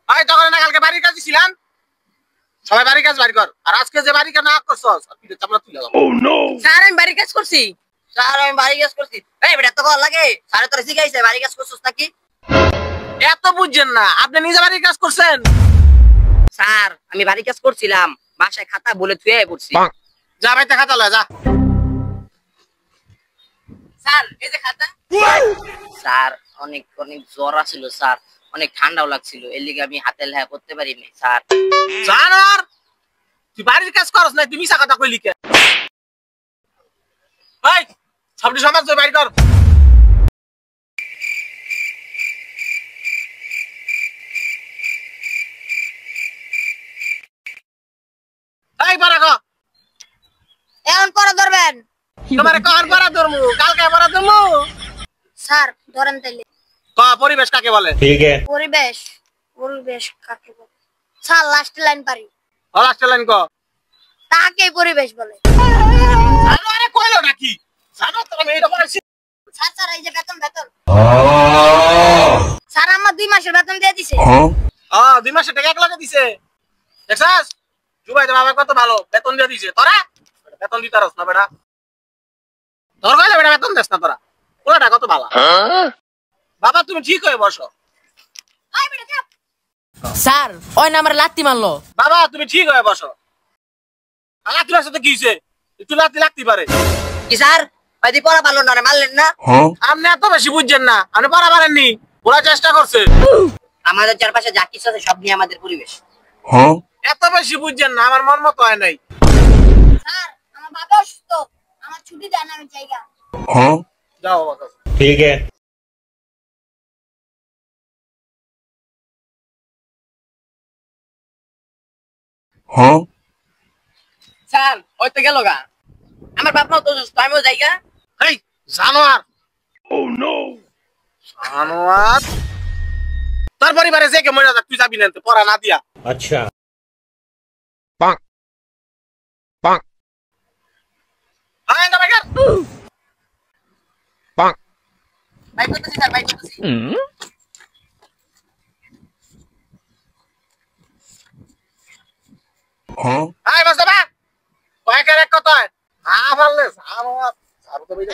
ভাই তখন না কালকে বাড়ির কাজ ছিলাম, সবাই বাড়ির কাজ বাড়ি কর, আর আজকে যে বাড়ি কাজ না করছস আমরা তুলে দাও। স্যার আমি বাড়ির কাজ করছি, স্যার আমি বাড়ির কাজ করছি। এই বেটা তো ভালো লাগে, স্যার তোরা শিখাইছে বাড়ির কাজ করছস নাকি? এত বুঝছেন না, আপনি নিজে বাড়ির কাজ করছেন? স্যার আমি বাড়ির কাজ করছিলাম, বাসায় খাতা বলে থুয়ে পড়ছি। যা ভাই খাতা লয় যা। স্যার এই যে খাতা। স্যার অনেক অনেক জ্বর ছিল স্যার, অনেক ঠান্ডাও লাগছিল, এর লিগে আমি হাতে লেখা করতে পারিনি স্যার। জানার তুই বাড়ির কাজ করছ না, তুমি মিছা কথা কইলি কে? ভাই সবটি সমাজ তুই বাড়ি কর। এই পড়া কর। এখন পড়া ধরবেন? তোমারে কখন পড়া ধরমু? কালকে পড়া ধরমু। স্যার ধরেন তাইলে। পরিবেশ কাকে বলে? ঠিক আছে। পরিবেশ, পরিবেশ কাকে বলে? স্যার লাস্ট লাইন পারি। লাস্ট লাইন ক। তাকে পরিবেশ বলে। জানো আরে কইলো নাকি? জানো তো আমি এটা বলেছি। স্যার স্যার এই যে বেতন বেতন। স্যার আমার 2 মাসের বেতন দিয়ে দিছে। 2 মাসের টাকা এক লাগে দিছে। দেখছাস? জুবাই তো বাবা কত ভালো বেতন দিয়ে দিছে। তোরা বেতন দিতারস না বেটা? তোর কইলে বেটা বেতন দেস না তোরা? ওটা কত ভালো। বাবা তুমি ঠিক হয়ে বসো। আই বেটা চাপ। স্যার ওই না আমার লাত্তি মারলো। বাবা তুমি ঠিক হয়ে বসো। লাত্তি মারছে তো কি হইছে? একটু লাত্তি লাগতে পারে। কি স্যার ওইদি পড়া ভালো না, মারলেন না? আপনি এত বেশি বুঝছেন না, আপনি পড়া পারেননি, ওরা চেষ্টা করছে। আমাদের চারপাশে যা কিছু আছে সব নিয়ে আমাদের পরিবেশ। এত বেশি বুঝছেন না, আমার মন মতো হয় নাই। স্যার আমার বাবা অসুস্থ, আমার ছুটি দেন আমি জায়গা। যাও বাবা। ঠিক আছে। স্যার ওই তো গেল গা, আমার বাপ মা তো অসুস্থ, আমিও জায়গা। এই জানোয়ার। ও নো জানোয়ার। তোর পরিবারে যে কে মরে যাক তুই যাবি না তো পড়া না দিয়া। আচ্ছা। আয় না বাইকার। বাইক করতেছি স্যার, বাইক করতেছি। আয় বস বাবা। কয়েকের এক কথা হয়। পারলে জানোয়ার। সারু তো বাইরে।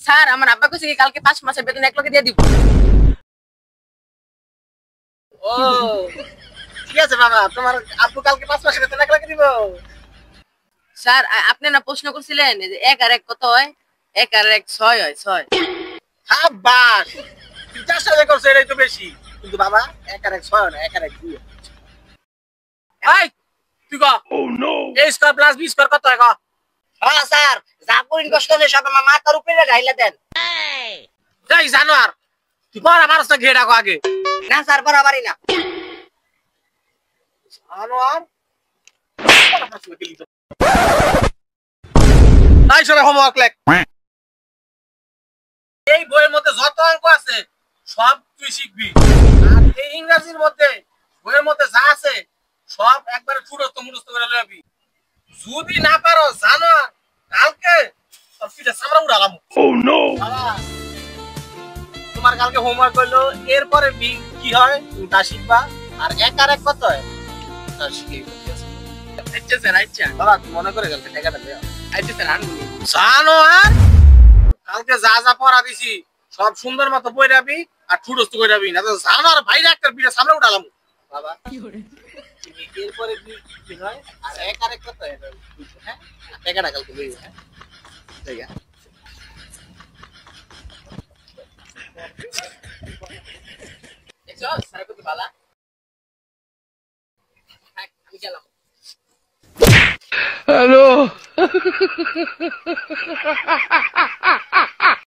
স্যার আমার আব্বা কইছে কি কালকে 5 মাসের বেতন 1 লাখ দিয়ে দিব। ও ঠিক আছে বাবা, তোমার আব্বু কালকে 5 মাসের বেতন 1 লাখ দিব। স্যার আপনি না প্রশ্ন করছিলেন যে 1 আর 1 কত হয়? 1 আর 1 6 হয়, 6। সাবাস। তুই যা সাথে করছিস এটাই তো বেশি। কিন্তু বাবা 1 আর 1 6 না, 1 আর 1 2। এই তুই কো। Oh no. a square plus b square কত হয় কো? হ্যাঁ স্যার যা করিন কষ্ট আছে সব আমার মাথার উপরে ঢাইলা দেন। এই জানোয়ার তুই পড়া পারছ না ঘেড়া কো আগে। না স্যার বরাবরই না। জানোয়ার। তাই সবাই হোমওয়ার্ক লেখ। এই বইয়ের মধ্যে যত অঙ্ক আছে সব তুই শিখবি, আর এই ইংরেজির মধ্যে বইয়ের মধ্যে যা আছে সব একবারে মুখস্থ করে লবি। যদি না পারো জানোয়ার কালকে তোর পিঠে চামড়া উড়ালাম। ও নো বাবা, তোমার কালকে হোমওয়ার্ক হইলো এরপরে বি কি হয় তুমি তা শিখবা, আর 1 আর 1 কত হয় তা শিখে বলতেছি। আচ্ছা স্যার আচ্ছা বাবা তুমি মনে করে কালকে টাকাটা দাও। আচ্ছা স্যার আনবো। জানোয়ার কালকে যা যা পড়া দিছি সব সুন্দর মতো পড়াবি আর ঠুডস্ত কইরাবি, না তো জানোয়ার বাইরে একটা পিঠে সামনে উঠালাম বাবা। তুমি এরপরে কি হয় আর 1 আর 1 কত হয় হ্যাঁ টাকাটা কালকে লইব। হ্যাঁ ঠিক আছে দেখো স্যার কত ভালো। আমি গেলাম। হ্যালো